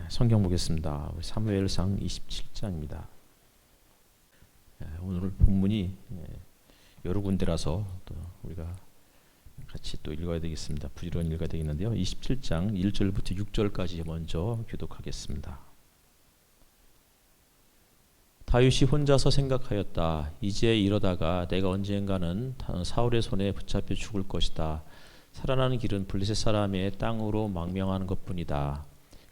성경 보겠습니다. 사무엘상 27장입니다. 오늘 본문이 여러 군데라서 또 우리가 같이 또 읽어야 되겠습니다. 부지런히 읽어야 되겠는데요. 27장 1절부터 6절까지 먼저 교독하겠습니다. 다윗이 혼자서 생각하였다. 이제 이러다가 내가 언젠가는 사울의 손에 붙잡혀 죽을 것이다. 살아나는 길은 블레셋 사람의 땅으로 망명하는 것뿐이다.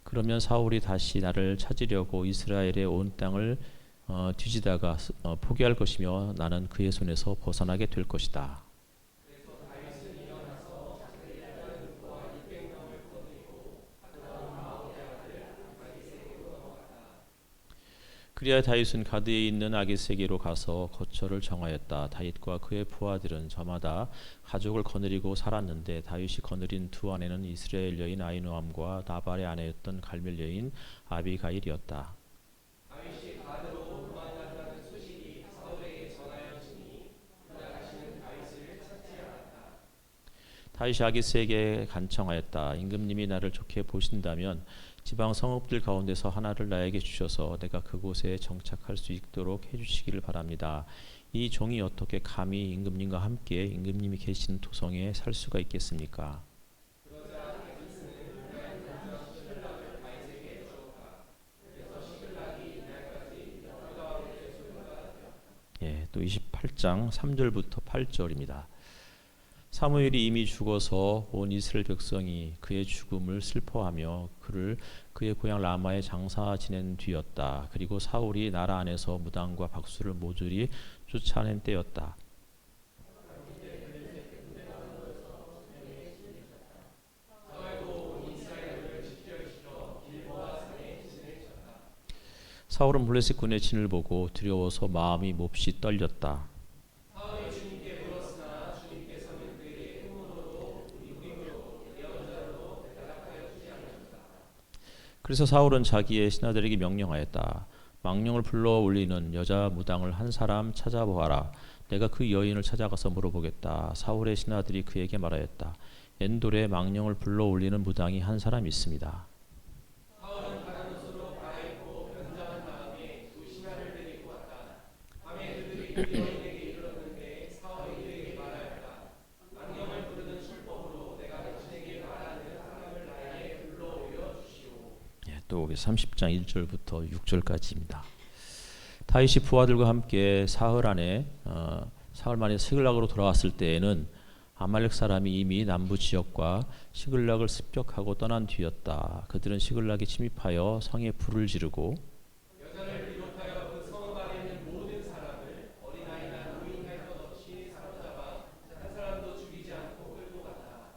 그러면 사울이 다시 나를 찾으려고 이스라엘의 온 땅을 뒤지다가 포기할 것이며 나는 그의 손에서 벗어나게 될 것이다. 그리하여 다윗은 가드에 있는 아기새에게로 가서 거처를 정하였다. 다윗과 그의 부하들은 저마다 가족을 거느리고 살았는데 다윗이 거느린 두 아내는 이스라엘 여인 아히노암과 나발의 아내였던 갈멜 여인 아비가일이었다. 다윗이 가드로 도망간다는 소식이 사울에게 전하여지니 그가 다시는 다윗을 찾지 않았다. 다윗이 아기새에게 간청하였다. 임금님이 나를 좋게 보신다면 지방 성읍들 가운데서 하나를 나에게 주셔서 내가 그곳에 정착할 수 있도록 해주시기를 바랍니다. 이 종이 어떻게 감히 임금님과 함께 임금님이 계시는 도성에 살 수가 있겠습니까? 또 28장 3절부터 8절입니다. 사무엘이 이미 죽어서 온 이스라엘 백성이 그의 죽음을 슬퍼하며 그를 그의 고향 라마에 장사 지낸 뒤였다. 그리고 사울이 나라 안에서 무당과 박수를 모조리 쫓아낸 때였다. 사울은 블레셋 군의 진을 보고 두려워서 마음이 몹시 떨렸다. 그래서 사울은 자기의 신하들에게 명령하였다. 망령을 불러 올리는 여자 무당을 한 사람 찾아보아라. 내가 그 여인을 찾아가서 물어보겠다. 사울의 신하들이 그에게 말하였다. 엔돌에 망령을 불러 올리는 무당이 한 사람 있습니다. 사울은 다른 곳으로 갈아입고 변장한 다음에 두 신하를 데리고 왔다. 밤에 그들이 그 여인에게 이르렀는데 사울이 그에게 말하였다. 망령을 부르는 술법으로 내가 당신에게 말하는 사람을 나에게 불러 올려 주시오. 또 30장 1절부터 6절까지입니다. 다윗이 부하들과 함께 사흘 만에 시글락으로 돌아왔을 때에는 아말렉 사람이 이미 남부 지역과 시글락을 습격하고 떠난 뒤였다. 그들은 시글락에 침입하여 성에 불을 지르고 여자를 비롯하여 그 성읍 안에 있는 모든 사람을 어린아이나 노인할 것 없이 사로잡아 한 사람도 죽이지 않고 끌고 갔다.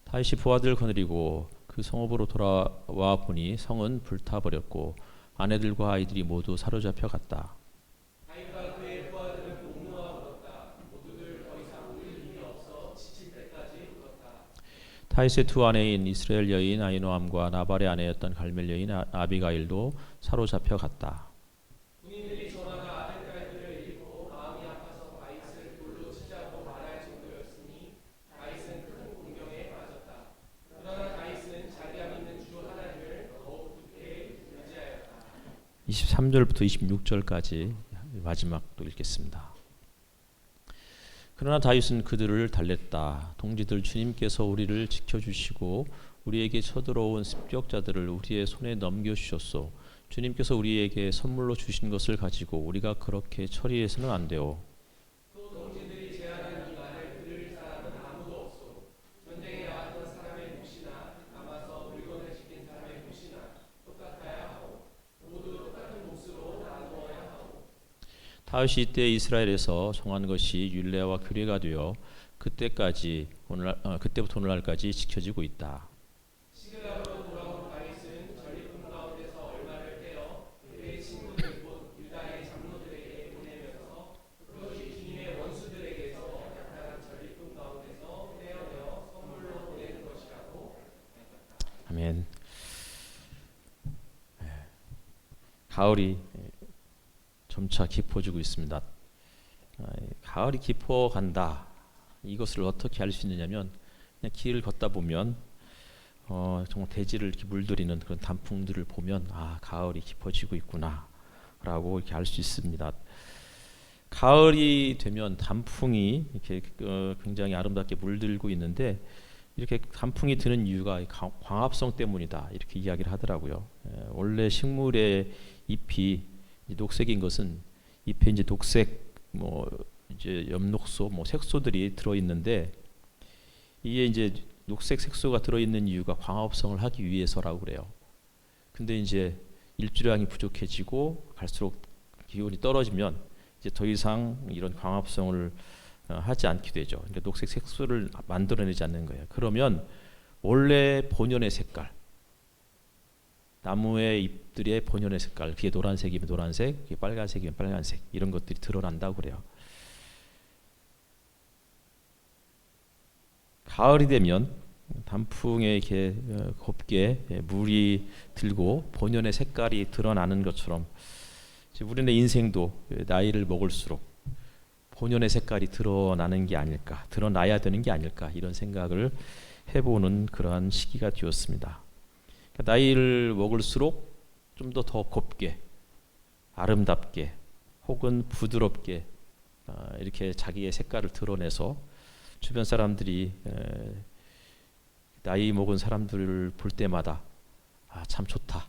다윗이 부하들을 거느리고 그 성읍으로 돌아와 보니 성은 불타버렸고 아내들과 아이들이 모두 사로잡혀 갔다. 다윗과 그의 부하들은 목놓아 울었다. 모두들 더 이상 울 힘이 없어 지칠 때까지 울었다. 다윗의 두 아내인 이스라엘 여인 아히노암과 나발의 아내였던 갈멜 여인 아비가일도 사로잡혀 갔다. 군인들이 저마다 아들딸들을 잃고 마음이 아파서 다윗을 돌로 치자고 말할 정도였으니 다윗은 큰 공경에 빠졌다. 그러나 다윗은 자기가 믿는 주 하나님을 더욱 굳게 의지하였다. 23절부터 26절까지 마지막 또 읽겠습니다. 그러나 다윗은 그들을 달랬다. 동지들, 주님께서 우리를 지켜주시고 우리에게 쳐들어온 습격자들을 우리의 손에 넘겨주셨소. 주님께서 우리에게 선물로 주신 것을 가지고 우리가 그렇게 처리해서는 안 돼요. 다윗이 이때 이스라엘에서 정한 것이 율례와 규례가 되어 그때부터 오늘날까지 지켜지고 있다. 시글락으로 돌아온 다윗은 전리품 가운데서 얼마를 떼어 그의 친구들 곧 유다의 장로들에게 보내면서 그것이 주님의 원수들에게서 약탈한 전리품 가운데서 떼어내어 선물로 보내는 것이라고 했다. 아멘. 가을이 점차 깊어지고 있습니다. 가을이 깊어간다. 이것을 어떻게 알 수 있느냐면 그냥 길을 걷다 보면 정말 대지를 이렇게 물들이는 그런 단풍들을 보면 가을이 깊어지고 있구나라고 이렇게 알 수 있습니다. 가을이 되면 단풍이 이렇게 굉장히 아름답게 물들고 있는데 이렇게 단풍이 드는 이유가 광합성 때문이다 이렇게 이야기를 하더라고요. 원래 식물의 잎이 녹색인 것은 잎에 이제 녹색 이제 엽록소 색소들이 들어 있는데 이게 이제 녹색 색소가 들어 있는 이유가 광합성을 하기 위해서라고 그래요. 근데 이제 일조량이 부족해지고 갈수록 기온이 떨어지면 이제 더 이상 이런 광합성을 하지 않게 되죠. 그러니까 녹색 색소를 만들어내지 않는 거예요. 그러면 원래 본연의 색깔, 나무의 잎들의 본연의 색깔, 그게 노란색이면 노란색, 그게 빨간색이면 빨간색 이런 것들이 드러난다고 그래요. 가을이 되면 단풍에 이렇게 곱게 물이 들고 본연의 색깔이 드러나는 것처럼 우리네 인생도 나이를 먹을수록 본연의 색깔이 드러나는 게 아닐까, 드러나야 되는 게 아닐까 이런 생각을 해보는 그러한 시기가 되었습니다. 나이를 먹을수록 좀 더 곱게, 아름답게, 혹은 부드럽게 이렇게 자기의 색깔을 드러내서 주변 사람들이 나이 먹은 사람들을 볼 때마다 참 좋다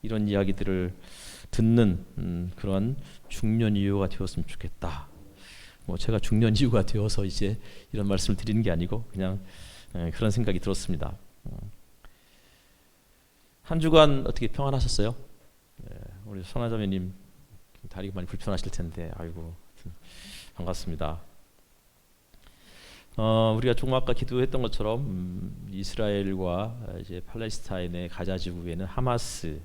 이런 이야기들을 듣는 그런 중년 이후가 되었으면 좋겠다. 제가 중년 이후가 되어서 이제 이런 말씀을 드리는 게 아니고 그냥 그런 생각이 들었습니다. 한 주간 어떻게 평안하셨어요? 우리 선화자매님 다리가 많이 불편하실 텐데 아이고 반갑습니다. 우리가 조금 아까 기도했던 것처럼 이스라엘과 이제 팔레스타인의 가자 지구에는 하마스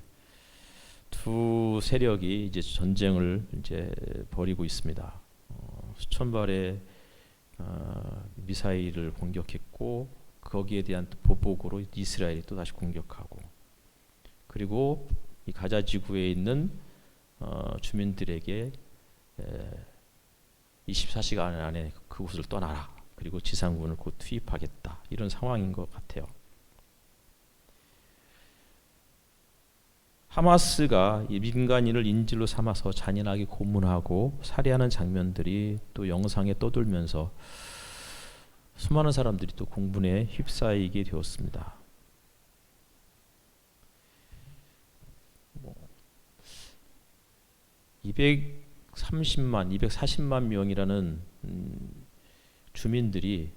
두 세력이 이제 전쟁을 이제 벌이고 있습니다. 수천 발의 미사일을 공격했고 거기에 대한 보복으로 이스라엘이 또 다시 공격하고 그리고 이 가자 지구에 있는 주민들에게 24시간 안에 그곳을 떠나라. 그리고 지상군을 곧 투입하겠다. 이런 상황인 것 같아요. 하마스가 이 민간인을 인질로 삼아서 잔인하게 고문하고 살해하는 장면들이 또 영상에 떠돌면서 수많은 사람들이 또 공분에 휩싸이게 되었습니다. 230만, 240만 명이라는 주민들이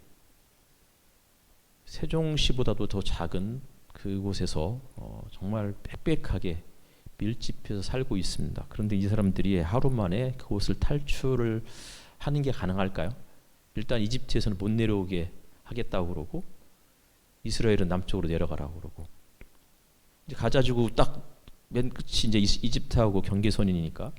세종시보다도 더 작은 그곳에서 정말 빽빽하게 밀집해서 살고 있습니다. 그런데 이 사람들이 하루 만에 그곳을 탈출을 하는 게 가능할까요? 일단 이집트에서는 못 내려오게 하겠다고 그러고 이스라엘은 남쪽으로 내려가라고 그러고 이제 가자지구 딱 맨 끝이 이제 이집트하고 경계선이니까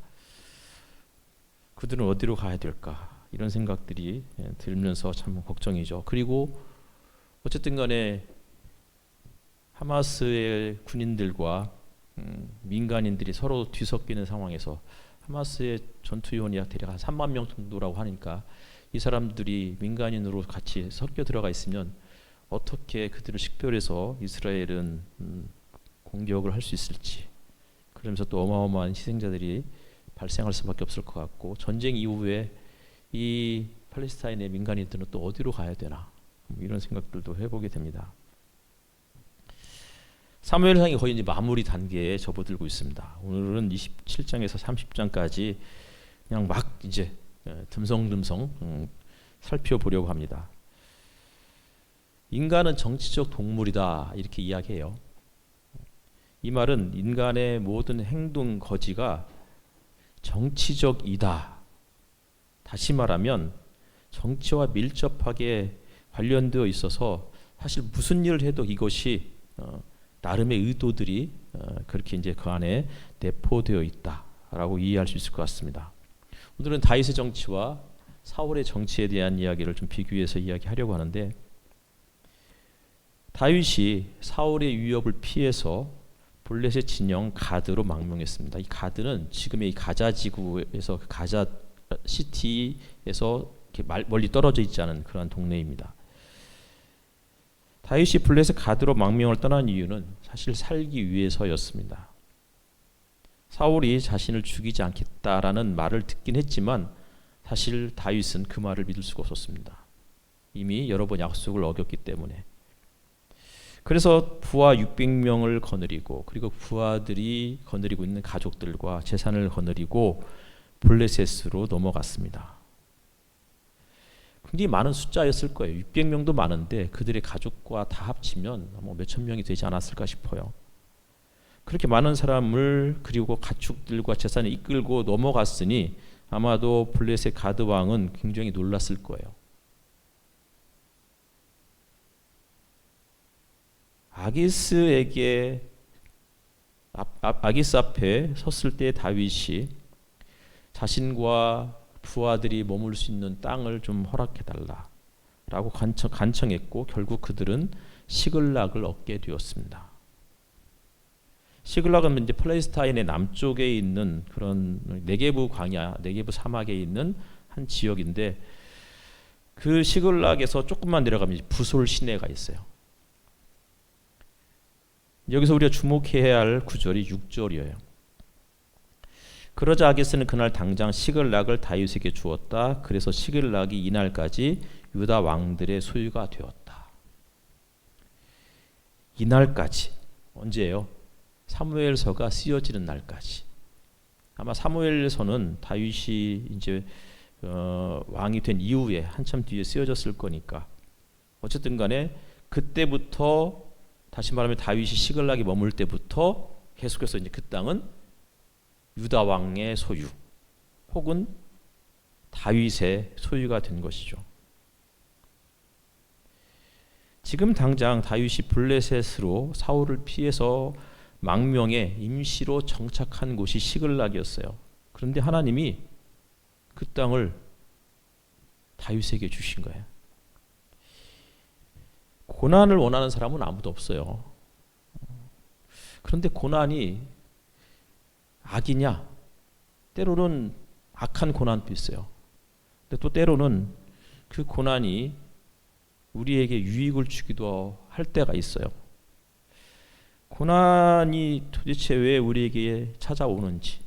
그들은 어디로 가야 될까? 이런 생각들이 들면서 참 걱정이죠. 그리고 어쨌든 간에 하마스의 군인들과 민간인들이 서로 뒤섞이는 상황에서 하마스의 전투요원이 대략 한 3만 명 정도라고 하니까 이 사람들이 민간인으로 같이 섞여 들어가 있으면 어떻게 그들을 식별해서 이스라엘은 공격을 할 수 있을지 그러면서 또 어마어마한 희생자들이 발생할 수밖에 없을 것 같고 전쟁 이후에 이 팔레스타인의 민간인들은 또 어디로 가야 되나 이런 생각들도 해보게 됩니다. 사무엘상이 거의 이제 마무리 단계에 접어들고 있습니다. 오늘은 27장에서 30장까지 그냥 막 이제 듬성듬성 살펴보려고 합니다. 인간은 정치적 동물이다 이렇게 이야기해요. 이 말은 인간의 모든 행동 거지가 정치적이다. 다시 말하면 정치와 밀접하게 관련되어 있어서 사실 무슨 일을 해도 이것이 나름의 의도들이 그렇게 이제 그 안에 내포되어 있다라고 이해할 수 있을 것 같습니다. 오늘은 다윗의 정치와 사울의 정치에 대한 이야기를 좀 비교해서 이야기하려고 하는데 다윗이 사울의 위협을 피해서 블레셋 진영 가드로 망명했습니다. 이 가드는 지금의 이 가자 지구에서 가자 시티에서 이렇게 멀리 떨어져 있지 않은 그러한 동네입니다. 다윗이 블레셋 가드로 망명을 떠난 이유는 사실 살기 위해서였습니다. 사울이 자신을 죽이지 않겠다라는 말을 듣긴 했지만 사실 다윗은 그 말을 믿을 수가 없었습니다. 이미 여러 번 약속을 어겼기 때문에. 그래서 부하 600명을 거느리고 그리고 부하들이 거느리고 있는 가족들과 재산을 거느리고 블레셋으로 넘어갔습니다. 굉장히 많은 숫자였을 거예요. 600명도 많은데 그들의 가족과 다 합치면 뭐 몇천 명이 되지 않았을까 싶어요. 그렇게 많은 사람을 그리고 가축들과 재산을 이끌고 넘어갔으니 아마도 블레셋 가드 왕은 굉장히 놀랐을 거예요. 아기스 앞에 섰을 때 다윗이 자신과 부하들이 머물 수 있는 땅을 좀 허락해달라라고 간청했고 결국 그들은 시글락을 얻게 되었습니다. 시글락은 이제 팔레스타인의 남쪽에 있는 그런 네게부 광야, 네게부 사막에 있는 한 지역인데 그 시글락에서 조금만 내려가면 부솔 시내가 있어요. 여기서 우리가 주목해야 할 구절이 6절이에요. 그러자 아기스는 그날 당장 시글락을 다윗에게 주었다. 그래서 시글락이 이날까지 유다 왕들의 소유가 되었다. 이날까지 언제예요? 사무엘서가 쓰여지는 날까지. 아마 사무엘서는 다윗이 이제 왕이 된 이후에 한참 뒤에 쓰여졌을 거니까 어쨌든 간에 그때부터 다시 말하면 다윗이 시글락에 머물 때부터 계속해서 이제 그 땅은 유다 왕의 소유 혹은 다윗의 소유가 된 것이죠. 지금 당장 다윗이 블레셋으로 사울을 피해서 망명에 임시로 정착한 곳이 시글락이었어요. 그런데 하나님이 그 땅을 다윗에게 주신 거예요. 고난을 원하는 사람은 아무도 없어요. 그런데 고난이 악이냐? 때로는 악한 고난도 있어요. 근데 또 때로는 그 고난이 우리에게 유익을 주기도 할 때가 있어요. 고난이 도대체 왜 우리에게 찾아오는지,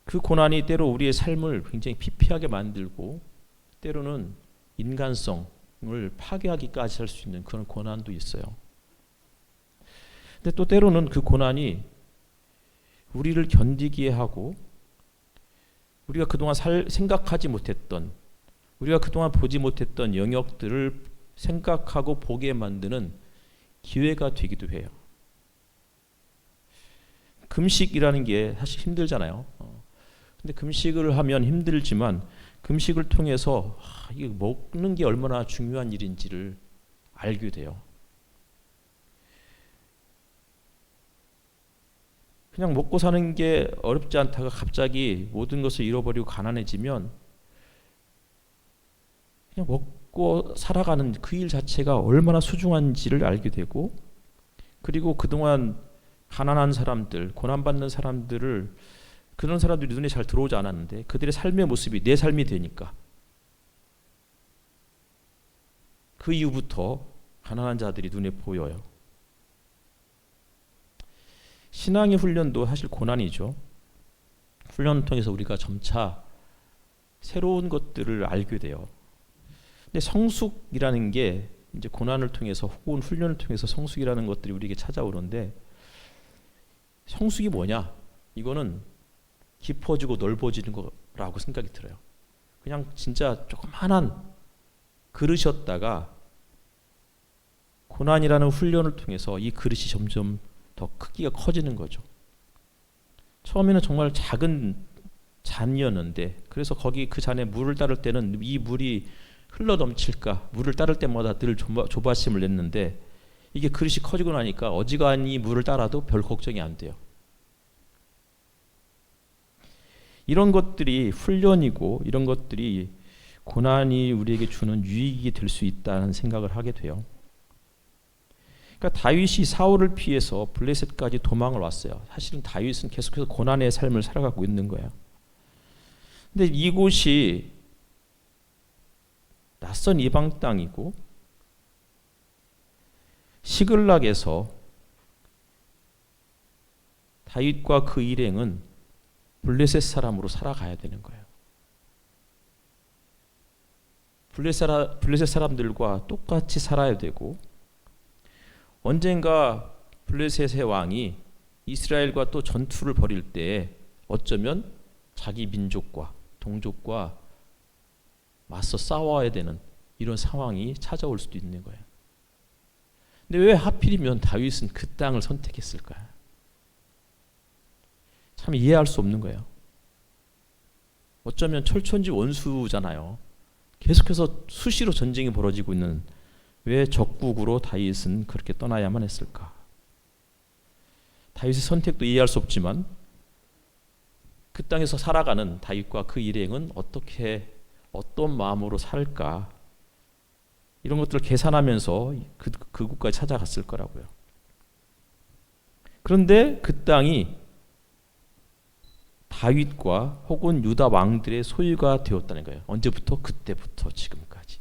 그 고난이 때로 우리의 삶을 굉장히 피폐하게 만들고 때로는 인간성을 파괴하기까지 할 수 있는 그런 고난도 있어요. 근데 또 때로는 그 고난이 우리를 견디게 하고 우리가 그동안 생각하지 못했던, 우리가 그동안 보지 못했던 영역들을 생각하고 보게 만드는 기회가 되기도 해요. 금식이라는 게 사실 힘들잖아요. 근데 금식을 하면 힘들지만 금식을 통해서 이게 먹는 게 얼마나 중요한 일인지를 알게 돼요. 그냥 먹고 사는 게 어렵지 않다가 갑자기 모든 것을 잃어버리고 가난해지면 그냥 먹고 살아가는 그 일 자체가 얼마나 소중한지를 알게 되고, 그리고 그동안 가난한 사람들, 고난받는 사람들을, 그런 사람들이 눈에 잘 들어오지 않았는데 그들의 삶의 모습이 내 삶이 되니까 그 이후부터 가난한 자들이 눈에 보여요. 신앙의 훈련도 사실 고난이죠. 훈련을 통해서 우리가 점차 새로운 것들을 알게 돼요. 근데 성숙이라는 게 이제 고난을 통해서 혹은 훈련을 통해서 성숙이라는 것들이 우리에게 찾아오는데, 성숙이 뭐냐? 이거는 깊어지고 넓어지는 거라고 생각이 들어요. 그냥 진짜 조그만한 그릇이었다가 고난이라는 훈련을 통해서 이 그릇이 점점 더 크기가 커지는 거죠. 처음에는 정말 작은 잔이었는데, 그래서 거기 그 잔에 물을 따를 때는 이 물이 흘러 넘칠까, 물을 따를 때마다 늘 조바심을 냈는데 이게 그릇이 커지고 나니까 어지간히 물을 따라도 별 걱정이 안 돼요. 이런 것들이 훈련이고 이런 것들이 고난이 우리에게 주는 유익이 될 수 있다는 생각을 하게 돼요. 그러니까 다윗이 사울을 피해서 블레셋까지 도망을 왔어요. 사실은 다윗은 계속해서 고난의 삶을 살아가고 있는 거예요. 근데 이곳이 낯선 이방 땅이고 시글락에서 다윗과 그 일행은 블레셋 사람으로 살아가야 되는 거예요. 블레셋 사람들과 똑같이 살아야 되고, 언젠가 블레셋의 왕이 이스라엘과 또 전투를 벌일 때 어쩌면 자기 민족과 동족과 맞서 싸워야 되는 이런 상황이 찾아올 수도 있는 거예요. 근데 왜 하필이면 다윗은 그 땅을 선택했을까요? 참 이해할 수 없는 거예요. 어쩌면 철천지 원수잖아요. 계속해서 수시로 전쟁이 벌어지고 있는, 왜 적국으로 다윗은 그렇게 떠나야만 했을까? 다윗의 선택도 이해할 수 없지만 그 땅에서 살아가는 다윗과 그 일행은 어떤 마음으로 살까? 이런 것들을 계산하면서 그곳까지 찾아갔을 거라고요. 그런데 그 땅이 다윗과 혹은 유다 왕들의 소유가 되었다는 거예요. 언제부터? 그때부터 지금까지.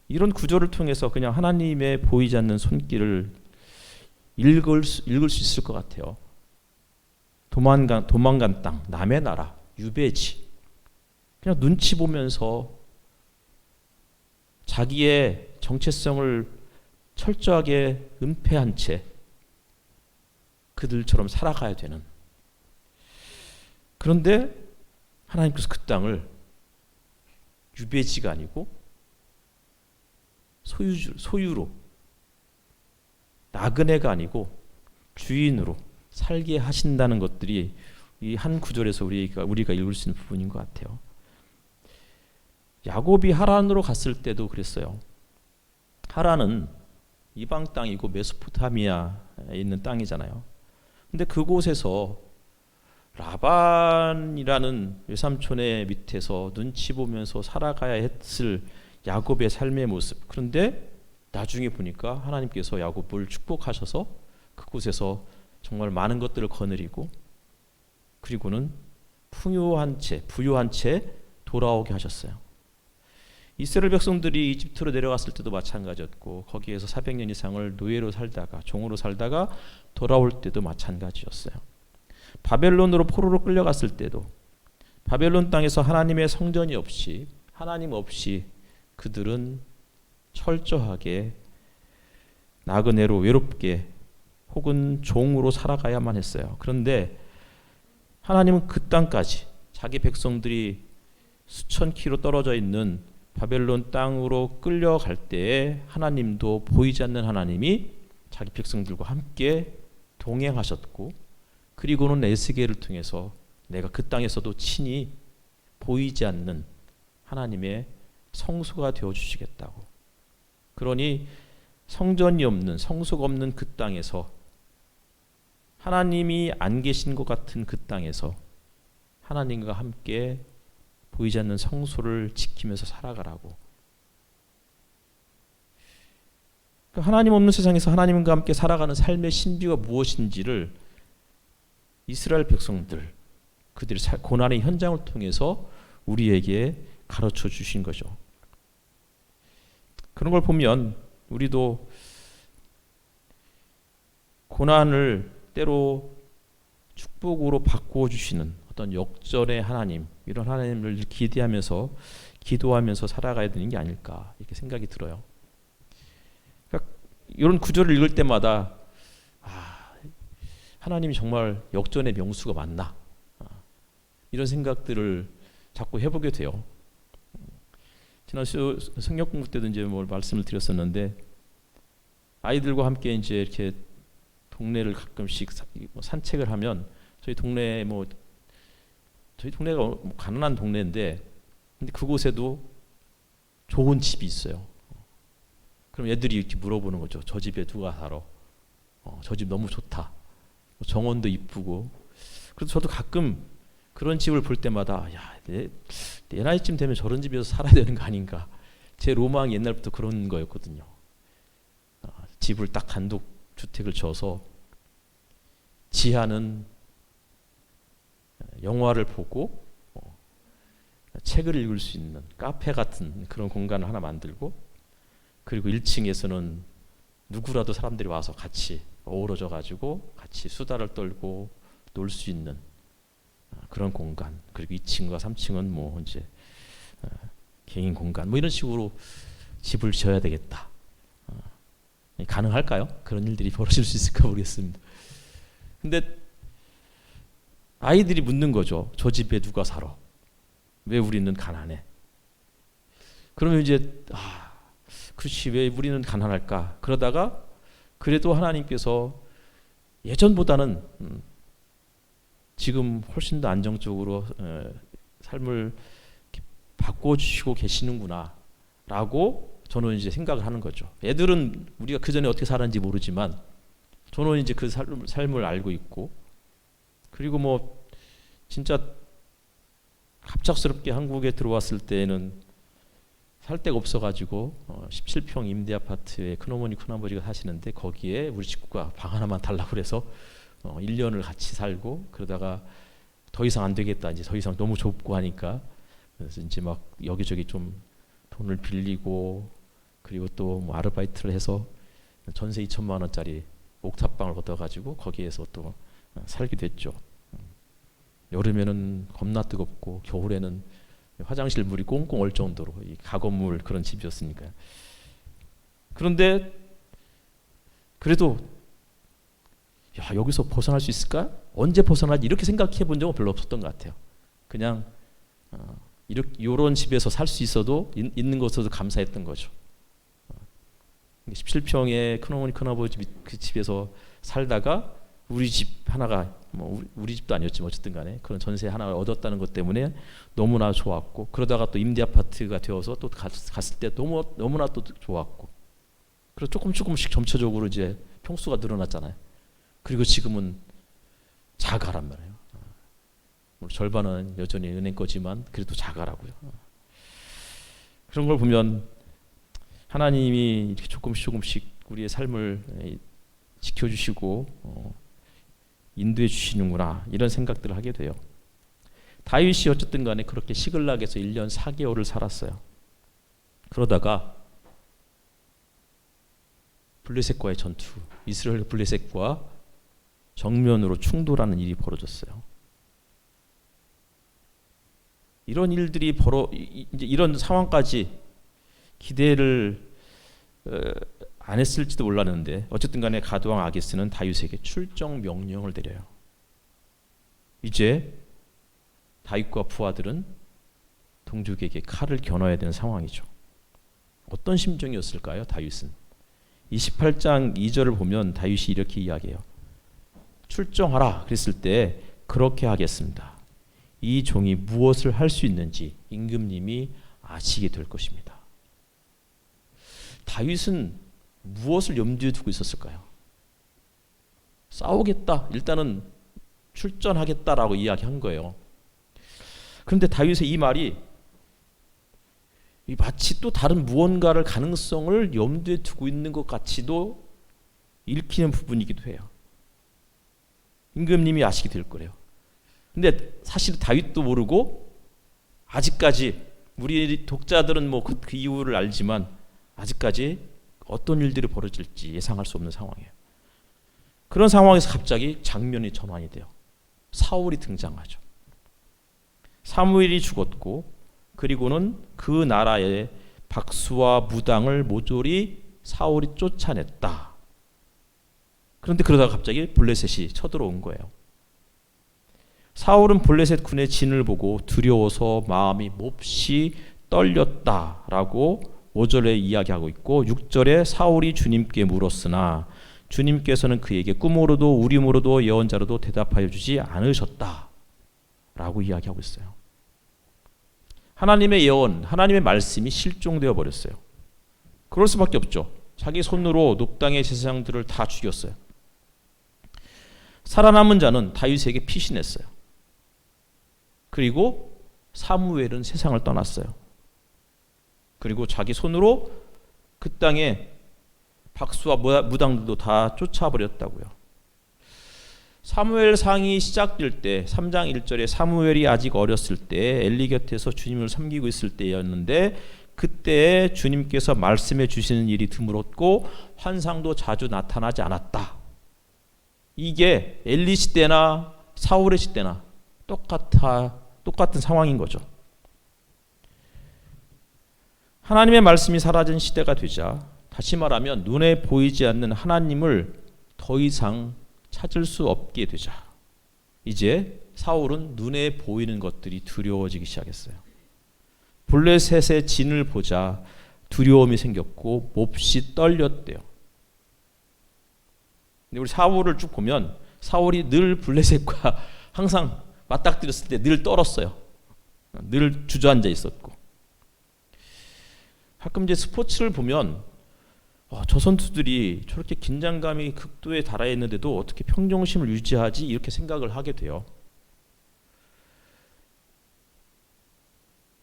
이런 구조를 통해서 그냥 하나님의 보이지 않는 손길을 읽을 수 있을 것 같아요. 도망간 땅, 남의 나라, 유배지. 그냥 눈치 보면서 자기의 정체성을 철저하게 은폐한 채 그들처럼 살아가야 되는. 그런데 하나님께서 그 땅을 유배지가 아니고 소유로, 나그네가 아니고 주인으로 살게 하신다는 것들이 이 한 구절에서 우리가 읽을 수 있는 부분인 것 같아요. 야곱이 하란으로 갔을 때도 그랬어요. 하란은 이방 땅이고 메소포타미아에 있는 땅이잖아요. 근데 그곳에서 라반이라는 외삼촌의 밑에서 눈치 보면서 살아가야 했을 야곱의 삶의 모습. 그런데 나중에 보니까 하나님께서 야곱을 축복하셔서 그곳에서 정말 많은 것들을 거느리고, 그리고는 부유한 채 돌아오게 하셨어요. 이스라엘 백성들이 이집트로 내려갔을 때도 마찬가지였고, 거기에서 400년 이상을 노예로 살다가, 종으로 살다가 돌아올 때도 마찬가지였어요. 바벨론으로 포로로 끌려갔을 때도 바벨론 땅에서 하나님의 성전이 없이, 하나님 없이 그들은 철저하게 나그네로 외롭게 혹은 종으로 살아가야만 했어요. 그런데 하나님은 그 땅까지, 자기 백성들이 수천 킬로 떨어져 있는 바벨론 땅으로 끌려갈 때에 하나님도 보이지 않는 하나님이 자기 백성들과 함께 동행하셨고, 그리고는 에스겔을 통해서 내가 그 땅에서도 친히 보이지 않는 하나님의 성소가 되어 주시겠다고. 그러니 성전이 없는, 성소가 없는 그 땅에서, 하나님이 안 계신 것 같은 그 땅에서 하나님과 함께 보이지 않는 성소를 지키면서 살아가라고. 하나님 없는 세상에서 하나님과 함께 살아가는 삶의 신비가 무엇인지를 이스라엘 백성들, 그들의 고난의 현장을 통해서 우리에게 가르쳐 주신 거죠. 그런 걸 보면 우리도 고난을 때로 축복으로 바꾸어 주시는 어떤 역전의 하나님, 이런 하나님을 기대하면서 기도하면서 살아가야 되는 게 아닐까, 이렇게 생각이 들어요. 그러니까 이런 구절을 읽을 때마다 하나님이 정말 역전의 명수가 맞나, 이런 생각들을 자꾸 해보게 돼요. 지난 성역 공부 때도 이제 말씀을 드렸었는데, 아이들과 함께 이제 이렇게 동네를 가끔씩 산책을 하면, 저희 동네가 가난한 동네인데, 근데 그곳에도 좋은 집이 있어요. 그럼 애들이 이렇게 물어보는 거죠. 저 집에 누가 살아? 저 집 너무 좋다. 정원도 이쁘고. 그래서 저도 가끔 그런 집을 볼 때마다 내 나이쯤 되면 저런 집에서 살아야 되는 거 아닌가. 제 로망이 옛날부터 그런 거였거든요. 집을 딱 단독 주택을 지어서 지하는 영화를 보고 책을 읽을 수 있는 카페 같은 그런 공간을 하나 만들고, 그리고 1층에서는 누구라도 사람들이 와서 같이 어우러져 가지고 같이 수다를 떨고 놀 수 있는 그런 공간, 그리고 2층과 3층은 뭐 이제 개인 공간, 뭐 이런 식으로 집을 지어야 되겠다. 가능할까요? 그런 일들이 벌어질 수 있을까 모르겠습니다. 근데 아이들이 묻는 거죠. 저 집에 누가 살아? 왜 우리는 가난해? 그러면 이제 그렇지, 왜 우리는 가난할까? 그러다가 그래도 하나님께서 예전보다는 지금 훨씬 더 안정적으로 삶을 바꿔주시고 계시는구나 라고 저는 이제 생각을 하는 거죠. 애들은 우리가 그 전에 어떻게 살았는지 모르지만 저는 이제 그 삶을 알고 있고, 그리고 뭐 진짜 갑작스럽게 한국에 들어왔을 때는 살 데가 없어가지고 17평 임대 아파트에 큰어머니 큰아버지가 사시는데 거기에 우리 식구가 방 하나만 달라고 그래서 1년을 같이 살고, 그러다가 더 이상 안 되겠다, 이제 더 이상 너무 좁고 하니까, 그래서 이제 막 여기저기 좀 돈을 빌리고, 그리고 또 뭐 아르바이트를 해서 전세 2천만 원짜리 옥탑방을 얻어가지고 거기에서 또 살게 됐죠. 여름에는 겁나 뜨겁고 겨울에는 화장실 물이 꽁꽁 얼 정도로 이 가건물 그런 집이었으니까요. 그런데 그래도 여기서 벗어날 수 있을까? 언제 벗어나지? 이렇게 생각해 본 적은 별로 없었던 것 같아요. 그냥 이런 집에서 살 수 있어도 있는 것으로도 감사했던 거죠. 17평의 큰어머니 큰아버지 그 집에서 살다가 우리 집 하나가, 뭐 우리 집도 아니었지만 어쨌든 간에 그런 전세 하나를 얻었다는 것 때문에 너무나 좋았고, 그러다가 또 임대 아파트가 되어서 또 갔을 때 너무나 또 좋았고, 그래서 조금씩 점차적으로 이제 평수가 늘어났잖아요. 그리고 지금은 자가란 말이에요. 절반은 여전히 은행 거지만 그래도 자가라고요. 그런 걸 보면 하나님이 이렇게 조금씩 우리의 삶을 지켜주시고 인도해 주시는구나, 이런 생각들을 하게 돼요. 다윗이 어쨌든 간에 그렇게 시글락에서 1년 4개월을 살았어요. 그러다가 블레셋과의 전투, 이스라엘 블레셋과 정면으로 충돌하는 일이 벌어졌어요. 이런 일들이 이제 이런 상황까지 기대를 안 했을지도 몰랐는데, 어쨌든 간에 가드왕 아기스는 다윗에게 출정 명령을 내려요. 이제 다윗과 부하들은 동족에게 칼을 겨눠야 되는 상황이죠. 어떤 심정이었을까요? 다윗은 28장 2절을 보면 다윗이 이렇게 이야기해요. 출정하라 그랬을 때 그렇게 하겠습니다. 이 종이 무엇을 할 수 있는지 임금님이 아시게 될 것입니다. 다윗은 무엇을 염두에 두고 있었을까요? 싸우겠다, 일단은 출전하겠다라고 이야기한 거예요. 그런데 다윗의 이 말이 마치 또 다른 무언가를 가능성을 염두에 두고 있는 것 같이도 읽히는 부분이기도 해요. 임금님이 아시게 될 거래요. 근데 사실 다윗도 모르고, 아직까지 우리 독자들은 뭐 그 이유를 알지만 아직까지 어떤 일들이 벌어질지 예상할 수 없는 상황이에요. 그런 상황에서 갑자기 장면이 전환이 돼요. 사울이 등장하죠. 사무엘이 죽었고, 그리고는 그 나라의 박수와 무당을 모조리 사울이 쫓아냈다. 그런데 그러다가 갑자기 블레셋이 쳐들어온 거예요. 사울은 블레셋 군의 진을 보고 두려워서 마음이 몹시 떨렸다라고 5절에 이야기하고 있고, 6절에 사울이 주님께 물었으나 주님께서는 그에게 꿈으로도 우림으로도 예언자로도 대답하여 주지 않으셨다 라고 이야기하고 있어요. 하나님의 예언, 하나님의 말씀이 실종되어 버렸어요. 그럴 수밖에 없죠. 자기 손으로 높당의 제사장들을 다 죽였어요. 살아남은 자는 다윗에게 피신했어요. 그리고 사무엘은 세상을 떠났어요. 그리고 자기 손으로 그 땅에 박수와 무당들도 다 쫓아버렸다고요. 사무엘상이 시작될 때 3장 1절에 사무엘이 아직 어렸을 때 엘리 곁에서 주님을 섬기고 있을 때였는데, 그때 주님께서 말씀해 주시는 일이 드물었고 환상도 자주 나타나지 않았다. 이게 엘리 시대나 사울의 시대나 똑같은 상황인 거죠. 하나님의 말씀이 사라진 시대가 되자, 다시 말하면 눈에 보이지 않는 하나님을 더 이상 찾을 수 없게 되자, 이제 사울은 눈에 보이는 것들이 두려워지기 시작했어요. 블레셋의 진을 보자 두려움이 생겼고 몹시 떨렸대요. 근데 우리 사울을 쭉 보면 사울이 늘 블레셋과 항상 맞닥뜨렸을 때 늘 떨었어요. 늘 주저앉아 있었고, 가끔 이제 스포츠를 보면 저 선수들이 저렇게 긴장감이 극도에 달해 있는데도 어떻게 평정심을 유지하지, 이렇게 생각을 하게 돼요.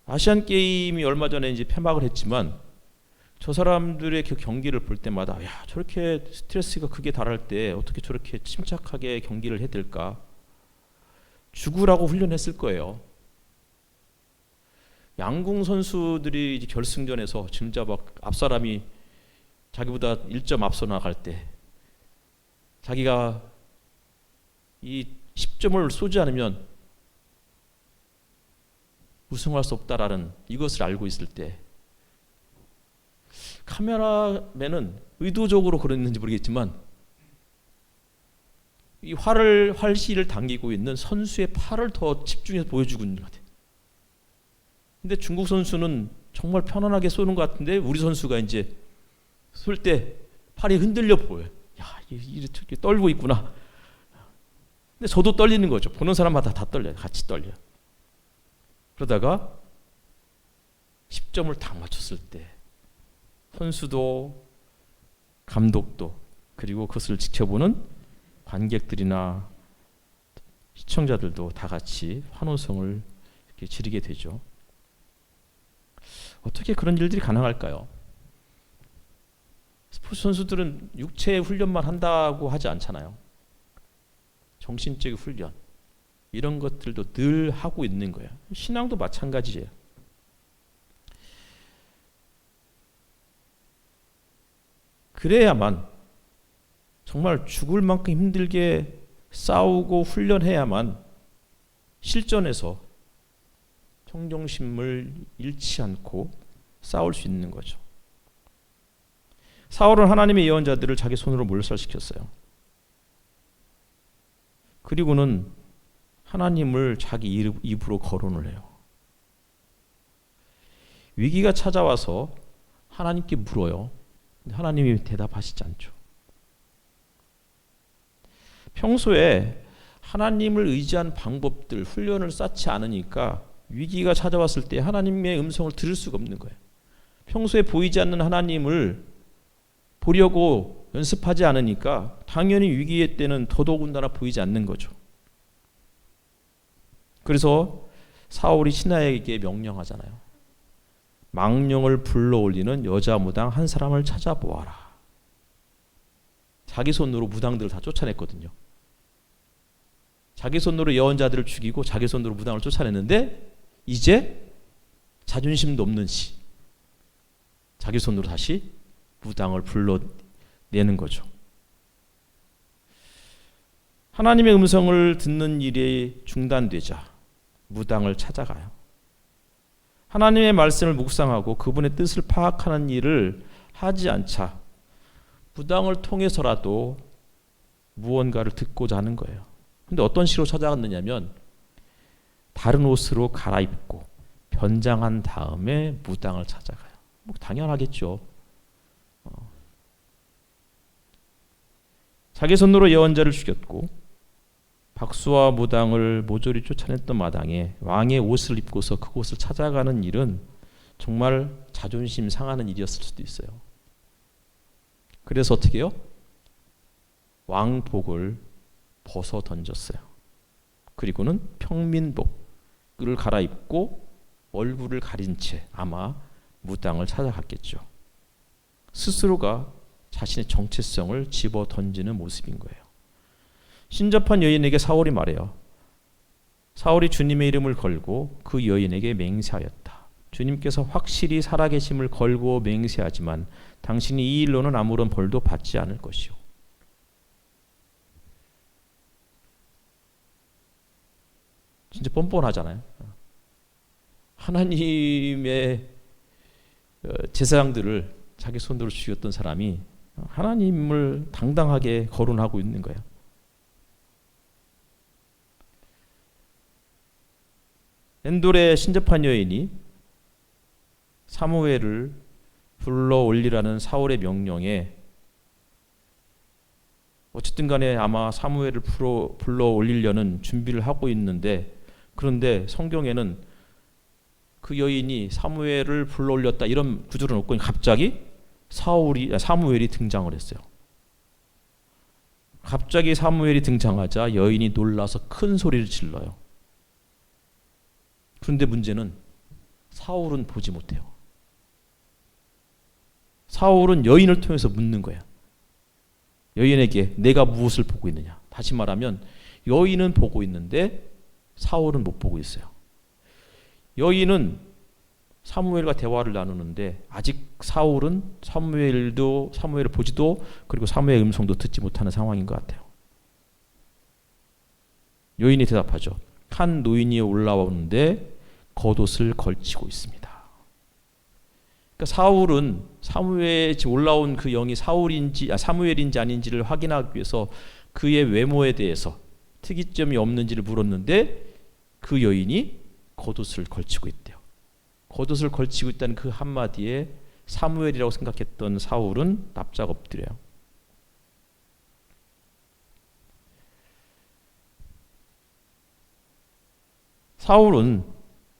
아시안 게임이 얼마 전에 이제 폐막을 했지만 저 사람들의 그 경기를 볼 때마다 저렇게 스트레스가 크게 달할 때 어떻게 저렇게 침착하게 경기를 해야 될까? 죽으라고 훈련했을 거예요. 양궁 선수들이 이제 결승전에서 진짜 막 앞사람이 자기보다 1점 앞서 나갈 때 자기가 이 10점을 쏘지 않으면 우승할 수 없다라는 이것을 알고 있을 때, 카메라맨은 의도적으로 그랬는지 모르겠지만 이 활시를 당기고 있는 선수의 팔을 더 집중해서 보여주고 있는 것 같아요. 근데 중국 선수는 정말 편안하게 쏘는 것 같은데 우리 선수가 이제 쏠 때 팔이 흔들려 보여요. 이렇게 떨고 있구나. 근데 저도 떨리는 거죠. 보는 사람마다 다 떨려요. 같이 떨려요. 그러다가 10점을 딱 맞췄을 때 선수도 감독도 그리고 그것을 지켜보는 관객들이나 시청자들도 다 같이 환호성을 이렇게 지르게 되죠. 어떻게 그런 일들이 가능할까요? 스포츠 선수들은 육체 훈련만 한다고 하지 않잖아요. 정신적인 훈련, 이런 것들도 늘 하고 있는 거예요. 신앙도 마찬가지예요. 그래야만, 정말 죽을 만큼 힘들게 싸우고 훈련해야만 실전에서 평정심을 잃지 않고 싸울 수 있는 거죠. 사울은 하나님의 예언자들을 자기 손으로 몰살시켰어요. 그리고는 하나님을 자기 입으로 거론을 해요. 위기가 찾아와서 하나님께 물어요. 근데 하나님이 대답하시지 않죠. 평소에 하나님을 의지한 방법들, 훈련을 쌓지 않으니까 위기가 찾아왔을 때 하나님의 음성을 들을 수가 없는 거예요. 평소에 보이지 않는 하나님을 보려고 연습하지 않으니까 당연히 위기의 때는 더더군다나 보이지 않는 거죠. 그래서 사울이 신하에게 명령하잖아요. 망령을 불러올리는 여자 무당 한 사람을 찾아보아라. 자기 손으로 무당들을 다 쫓아냈거든요. 자기 손으로 예언자들을 죽이고 자기 손으로 무당을 쫓아냈는데 이제 자존심도 없는 자기 손으로 다시 무당을 불러내는 거죠. 하나님의 음성을 듣는 일이 중단되자 무당을 찾아가요. 하나님의 말씀을 묵상하고 그분의 뜻을 파악하는 일을 하지 않자 무당을 통해서라도 무언가를 듣고자 하는 거예요. 근데 어떤 식으로 찾아갔느냐면 다른 옷으로 갈아입고 변장한 다음에 무당을 찾아가요. 뭐 당연하겠죠. 자기 손으로 예언자를 죽였고 박수와 무당을 모조리 쫓아냈던 마당에 왕의 옷을 입고서 그곳을 찾아가는 일은 정말 자존심 상하는 일이었을 수도 있어요. 그래서 어떻게 해요? 왕복을 벗어 던졌어요. 그리고는 평민복을 갈아입고 얼굴을 가린 채 아마 무당을 찾아갔겠죠. 스스로가 자신의 정체성을 집어 던지는 모습인 거예요. 신접한 여인에게 사울이 말해요. 사울이 주님의 이름을 걸고 그 여인에게 맹세하였다. 주님께서 확실히 살아계심을 걸고 맹세하지만 당신이 이 일로는 아무런 벌도 받지 않을 것이요. 진짜 뻔뻔하잖아요. 하나님의 제사장들을 자기 손으로 죽였던 사람이 하나님을 당당하게 거론하고 있는 거예요. 엔돌의 신접한 여인이 사무엘을 불러 올리라는 사울의 명령에 어쨌든 간에 아마 사무엘을 불러 올리려는 준비를 하고 있는데, 그런데 성경에는 그 여인이 사무엘을 불러 올렸다 이런 구조를 놓고 갑자기 사무엘이 등장을 했어요. 갑자기 사무엘이 등장하자 여인이 놀라서 큰 소리를 질러요. 그런데 문제는 사울은 보지 못해요. 사울은 여인을 통해서 묻는 거야. 여인에게 내가 무엇을 보고 있느냐. 다시 말하면 여인은 보고 있는데 사울은 못 보고 있어요. 여인은 사무엘과 대화를 나누는데 아직 사울은 사무엘을 보지도, 그리고 사무엘의 음성도 듣지 못하는 상황인 것 같아요. 여인이 대답하죠. 한 노인이 올라오는데 겉옷을 걸치고 있습니다. 그러니까 사울은 사무엘에 올라온 그 영이 사무엘인지 아닌지를 확인하기 위해서 그의 외모에 대해서 특이점이 없는지를 물었는데 그 여인이 겉옷을 걸치고 있대요. 겉옷을 걸치고 있다는 그 한마디에 사무엘이라고 생각했던 사울은 납작 엎드려요. 사울은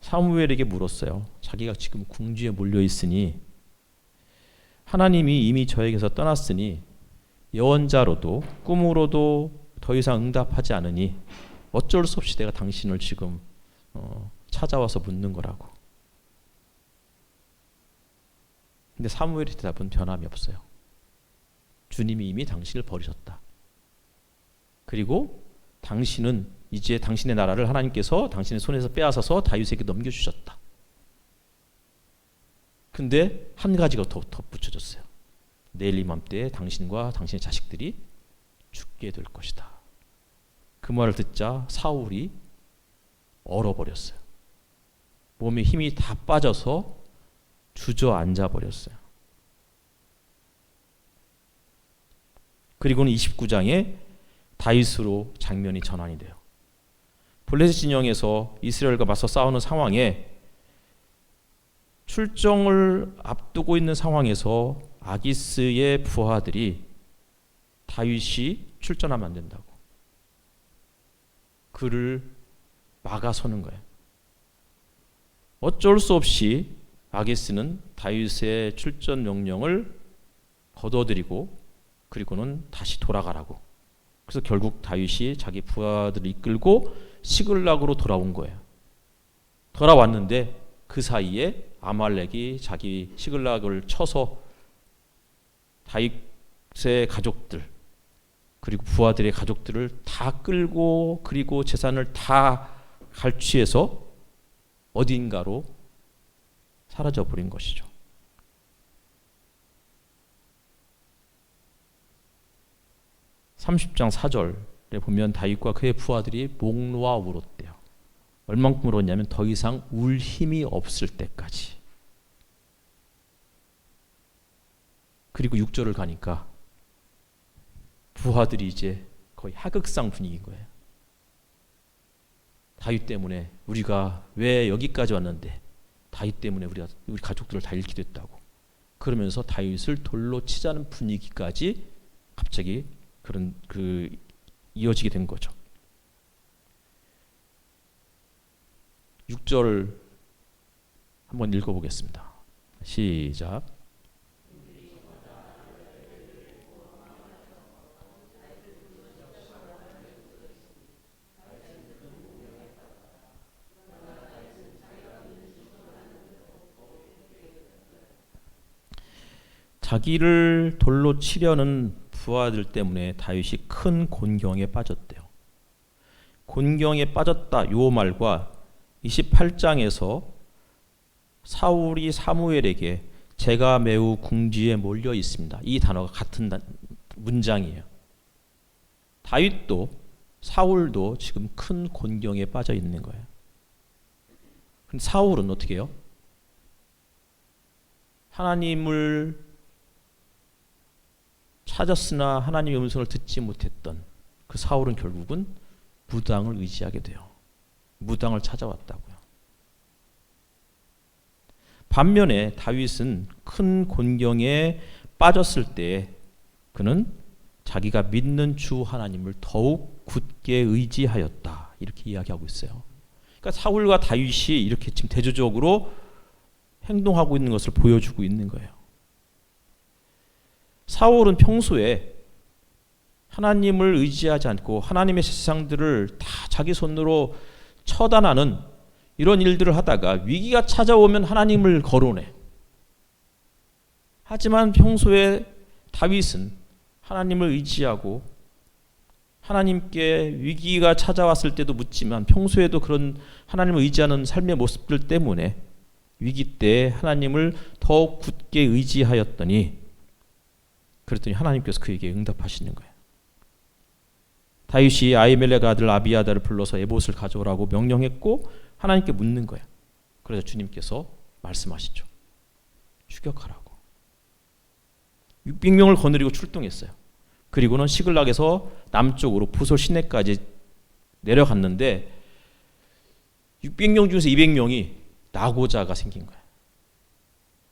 사무엘에게 물었어요. 자기가 지금 궁지에 몰려 있으니 하나님이 이미 저에게서 떠났으니 예언자로도 꿈으로도 더 이상 응답하지 않으니 어쩔 수 없이 내가 당신을 지금 찾아와서 묻는 거라고. 근데 사무엘의 대답은 변함이 없어요. 주님이 이미 당신을 버리셨다. 그리고 당신은 이제 당신의 나라를 하나님께서 당신의 손에서 빼앗아서 다윗에게 넘겨주셨다. 근데 한 가지가 더 덧붙여졌어요. 내일 이맘때에 당신과 당신의 자식들이 죽게 될 것이다. 그 말을 듣자 사울이 얼어버렸어요. 몸에 힘이 다 빠져서 주저앉아 버렸어요. 그리고는 29장에 다윗으로 장면이 전환이 돼요. 블레셋 진영에서 이스라엘과 맞서 싸우는 상황에 출정을 앞두고 있는 상황에서 아기스의 부하들이 다윗이 출전하면 안 된다고 그를 막아서는 거예요. 어쩔 수 없이 아기스는 다윗의 출전 명령을 거둬들이고 그리고는 다시 돌아가라고. 그래서 결국 다윗이 자기 부하들을 이끌고 시글락으로 돌아온 거예요. 돌아왔는데 그 사이에 아말렉이 자기 시글락을 쳐서 다윗의 가족들 그리고 부하들의 가족들을 다 끌고 그리고 재산을 다 갈취해서 어딘가로 사라져 버린 것이죠. (30장 4절에) 보면 다윗과 그의 부하들이 목 놓아 울었대요. 얼만큼 울었냐면 더 이상 울 힘이 없을 때까지. 그리고 6절을 가니까 부하들이 이제 거의 하극상 분위기인 거예요. 다윗 때문에 우리가 왜 여기까지 왔는데 다윗 때문에 우리 가족들을 다 잃게 됐다고. 그러면서 다윗을 돌로 치자는 분위기까지 갑자기 이어지게 된 거죠. 6절을 한번 읽어보겠습니다. 시작. 자기를 돌로 치려는 부하들 때문에 다윗이 큰 곤경에 빠졌대요. 곤경에 빠졌다 요 말과 28장에서 사울이 사무엘에게 제가 매우 궁지에 몰려 있습니다. 이 단어가 같은 문장이에요. 다윗도 사울도 지금 큰 곤경에 빠져 있는 거예요. 근데 사울은 어떻게 해요? 하나님을 찾았으나 하나님의 음성을 듣지 못했던 그 사울은 결국은 무당을 의지하게 돼요. 무당을 찾아왔다고요. 반면에 다윗은 큰 곤경에 빠졌을 때 그는 자기가 믿는 주 하나님을 더욱 굳게 의지하였다. 이렇게 이야기하고 있어요. 그러니까 사울과 다윗이 이렇게 지금 대조적으로 행동하고 있는 것을 보여주고 있는 거예요. 사울은 평소에 하나님을 의지하지 않고 하나님의 세상들을 다 자기 손으로 처단하는 이런 일들을 하다가 위기가 찾아오면 하나님을 거론해. 하지만 평소에 다윗은 하나님을 의지하고 하나님께 위기가 찾아왔을 때도 묻지만 평소에도 그런 하나님을 의지하는 삶의 모습들 때문에 위기 때 하나님을 더욱 굳게 의지하였더니 그랬더니 하나님께서 그에게 응답하시는 거예요. 다윗이 아히멜렉 아들 아비아다를 불러서 에봇을 가져오라고 명령했고 하나님께 묻는 거예요. 그래서 주님께서 말씀하시죠. 추격하라고. 600명을 거느리고 출동했어요. 그리고는 시글락에서 남쪽으로 부솔 시내까지 내려갔는데 600명 중에서 200명이 나고자가 생긴 거예요.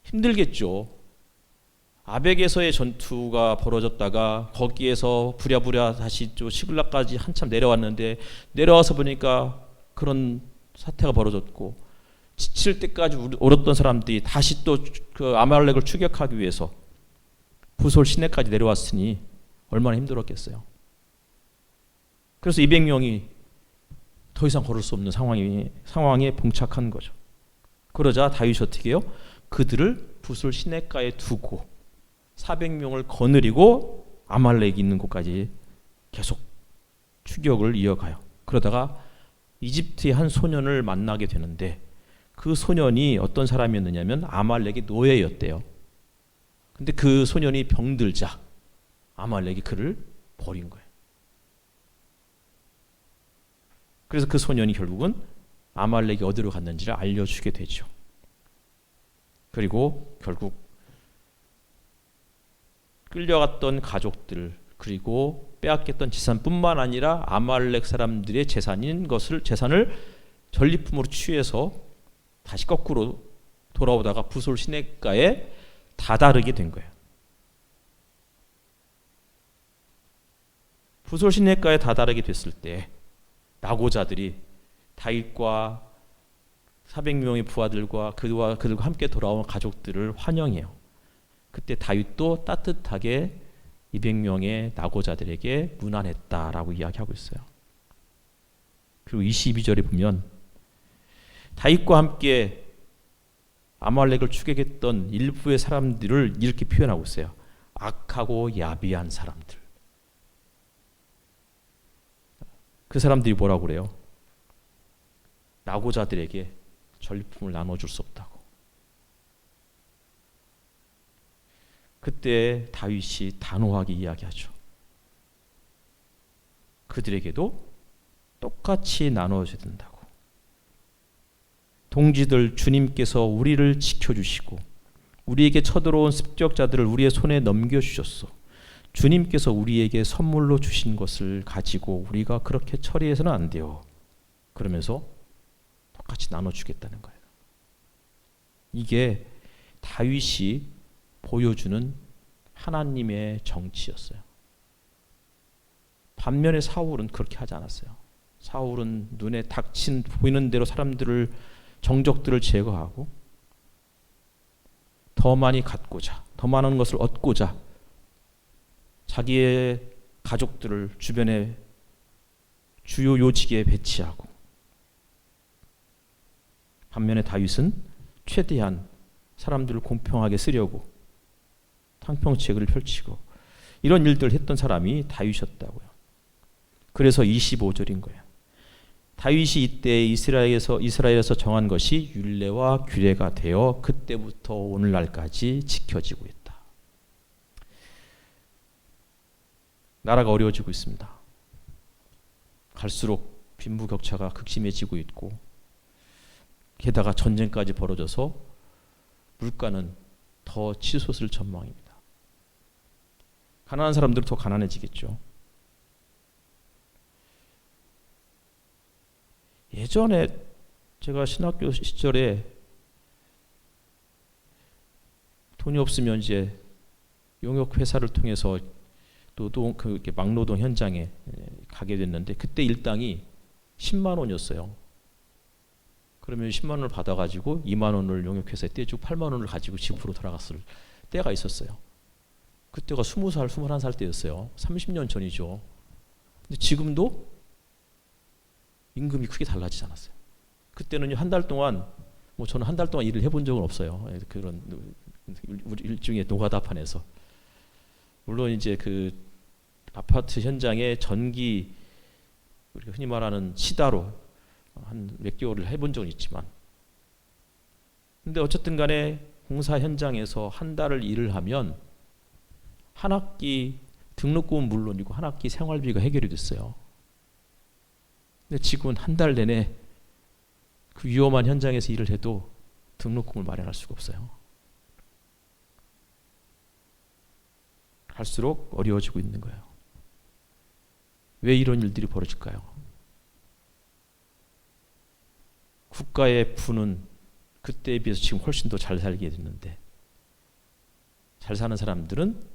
힘들겠죠. 아벡에서의 전투가 벌어졌다가 거기에서 부랴부랴 다시 또 시글락까지 한참 내려왔는데 내려와서 보니까 그런 사태가 벌어졌고 지칠 때까지 울었던 사람들이 다시 또 그 아말렉을 추격하기 위해서 부솔 시내까지 내려왔으니 얼마나 힘들었겠어요. 그래서 200명이 더 이상 걸을 수 없는 상황에 봉착한 거죠. 그러자 다윗이 어떻게 해요? 그들을 부솔 시내가에 두고 400명을 거느리고 아말렉이 있는 곳까지 계속 추격을 이어가요. 그러다가 이집트의 한 소년을 만나게 되는데 그 소년이 어떤 사람이었느냐면 아말렉의 노예였대요. 근데 그 소년이 병들자 아말렉이 그를 버린 거예요. 그래서 그 소년이 결국은 아말렉이 어디로 갔는지를 알려주게 되죠. 그리고 결국 끌려갔던 가족들 그리고 빼앗겼던 재산뿐만 아니라 아말렉 사람들의 재산을 전리품으로 취해서 다시 거꾸로 돌아오다가 부솔 시내가에 다다르게 된 거예요. 부솔 시내가에 다다르게 됐을 때 나고자들이 다윗과 400명의 부하들과 그들과 함께 돌아온 가족들을 환영해요. 그때 다윗도 따뜻하게 200명의 나고자들에게 문안했다라고 이야기하고 있어요. 그리고 22절에 보면 다윗과 함께 아말렉을 추격했던 일부의 사람들을 이렇게 표현하고 있어요. 악하고 야비한 사람들. 그 사람들이 뭐라고 그래요? 나고자들에게 전리품을 나눠줄 수 없다고. 그때 다윗이 단호하게 이야기하죠. 그들에게도 똑같이 나눠줘야 된다고. 동지들, 주님께서 우리를 지켜주시고 우리에게 쳐들어온 습격자들을 우리의 손에 넘겨주셨어. 주님께서 우리에게 선물로 주신 것을 가지고 우리가 그렇게 처리해서는 안 돼요. 그러면서 똑같이 나눠주겠다는 거예요. 이게 다윗이 보여주는 하나님의 정치였어요. 반면에 사울은 그렇게 하지 않았어요. 사울은 눈에 닥친 보이는 대로 사람들을 정적들을 제거하고 더 많이 갖고자, 더 많은 것을 얻고자 자기의 가족들을 주변에 주요 요직에 배치하고, 반면에 다윗은 최대한 사람들을 공평하게 쓰려고 탕평책을 펼치고 이런 일들을 했던 사람이 다윗이었다고요. 그래서 25절인 거예요. 다윗이 이때 이스라엘에서 정한 것이 율례와 규례가 되어 그때부터 오늘날까지 지켜지고 있다. 나라가 어려워지고 있습니다. 갈수록 빈부격차가 극심해지고 있고 게다가 전쟁까지 벌어져서 물가는 더 치솟을 전망입니다. 가난한 사람들은 더 가난해지겠죠. 예전에 제가 신학교 시절에 돈이 없으면 이제 용역 회사를 통해서 막노동 현장에 가게 됐는데 그때 일당이 10만 원이었어요. 그러면 10만 원을 받아가지고 2만 원을 용역회사에 떼주고 8만 원을 가지고 집으로 돌아갔을 때가 있었어요. 그때가 20살, 21살 때였어요. 30년 전이죠. 근데 지금도 임금이 크게 달라지지 않았어요. 그때는요, 한 달 동안, 저는 한 달 동안 일을 해본 적은 없어요. 그런 일종의 노가다판에서. 물론 이제 그 아파트 현장에 전기, 우리가 흔히 말하는 시다로 한 몇 개월을 해본 적은 있지만, 근데 어쨌든 간에 공사 현장에서 한 달을 일을 하면 한 학기 등록금은 물론이고 한 학기 생활비가 해결이 됐어요. 근데 지금은 한 달 내내 그 위험한 현장에서 일을 해도 등록금을 마련할 수가 없어요. 갈수록 어려워지고 있는 거예요. 왜 이런 일들이 벌어질까요? 국가의 부는 그때에 비해서 지금 훨씬 더 잘 살게 됐는데 잘 사는 사람들은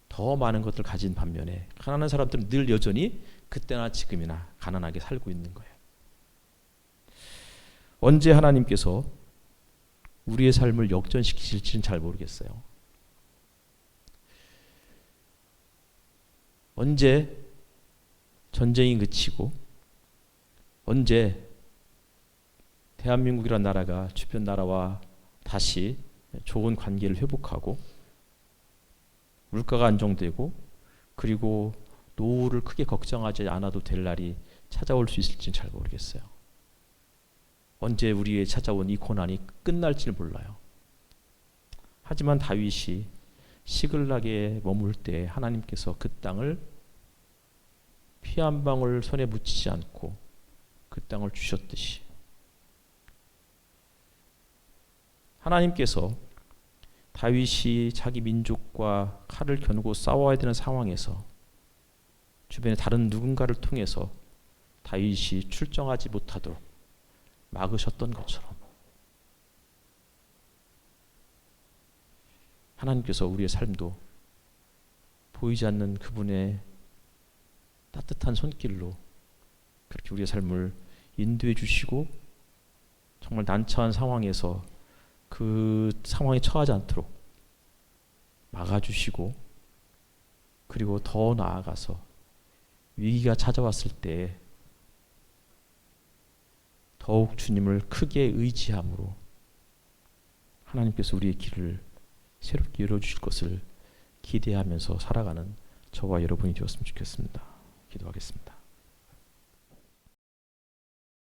더 많은 것들을 가진 반면에 가난한 사람들은 늘 여전히 그때나 지금이나 가난하게 살고 있는 거예요. 언제 하나님께서 우리의 삶을 역전시키실지는 잘 모르겠어요. 언제 전쟁이 그치고 언제 대한민국이라는 나라가 주변 나라와 다시 좋은 관계를 회복하고 물가가 안정되고 그리고 노후를 크게 걱정하지 않아도 될 날이 찾아올 수 있을지는 잘 모르겠어요. 언제 우리에 찾아온 이 고난이 끝날지는 몰라요. 하지만 다윗이 시글락에 머물 때 하나님께서 그 땅을 피 한 방울 손에 묻히지 않고 그 땅을 주셨듯이 하나님께서 다윗이 자기 민족과 칼을 겨누고 싸워야 되는 상황에서 주변에 다른 누군가를 통해서 다윗이 출정하지 못하도록 막으셨던 것처럼 하나님께서 우리의 삶도 보이지 않는 그분의 따뜻한 손길로 그렇게 우리의 삶을 인도해 주시고 정말 난처한 상황에서 그 상황에 처하지 않도록 막아주시고 그리고 더 나아가서 위기가 찾아왔을 때 더욱 주님을 크게 의지함으로 하나님께서 우리의 길을 새롭게 열어주실 것을 기대하면서 살아가는 저와 여러분이 되었으면 좋겠습니다. 기도하겠습니다.